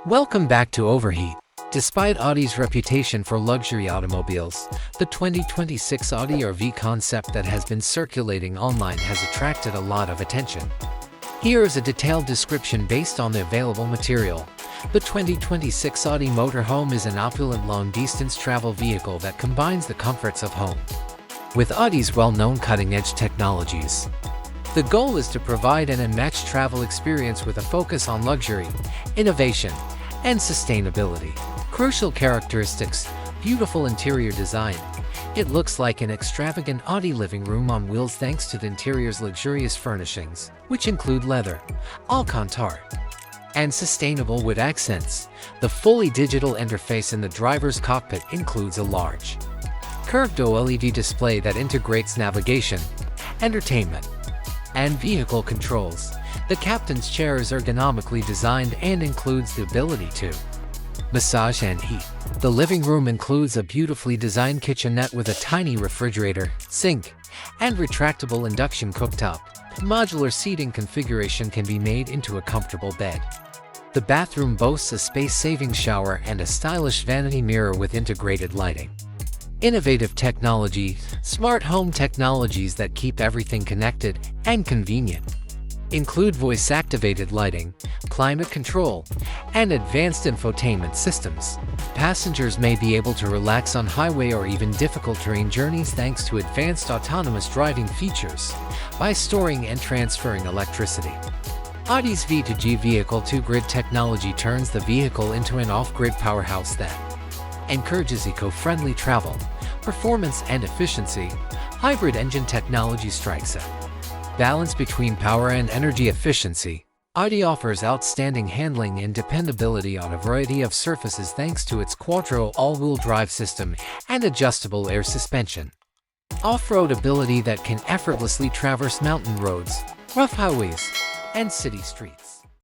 Welcome back to Overheat. Despite Audi's reputation for luxury automobiles, the 2026 Audi RV concept that has been circulating online has attracted a lot of attention. Here is a detailed description based on the available material. The 2026 Audi Motorhome is an opulent long-distance travel vehicle that combines the comforts of home with Audi's well-known cutting-edge technologies. The goal is to provide an unmatched travel experience with a focus on luxury, innovation, and sustainability. Crucial characteristics: beautiful interior design. It looks like an extravagant Audi living room on wheels thanks to the interior's luxurious furnishings, which include leather, Alcantara, and sustainable wood accents. The fully digital interface in the driver's cockpit includes a large, curved OLED display that integrates navigation, entertainment, and vehicle controls. The captain's chair is ergonomically designed and includes the ability to massage and heat. The living room includes a beautifully designed kitchenette with a tiny refrigerator, sink, and retractable induction cooktop. Modular seating configuration can be made into a comfortable bed. The bathroom boasts a space-saving shower and a stylish vanity mirror with integrated lighting. Innovative technology: smart home technologies that keep everything connected and convenient include voice-activated lighting, climate control, and advanced infotainment systems. Passengers may be able to relax on highway or even difficult terrain journeys thanks to advanced autonomous driving features by storing and transferring electricity. Audi's V2G vehicle 2-grid technology turns the vehicle into an off-grid powerhouse that encourages eco-friendly travel, performance, and efficiency. Hybrid engine technology strikes a balance between power and energy efficiency. Audi offers outstanding handling and dependability on a variety of surfaces thanks to its quattro all-wheel drive system and adjustable air suspension. Off-road ability that can effortlessly traverse mountain roads, rough highways, and city streets.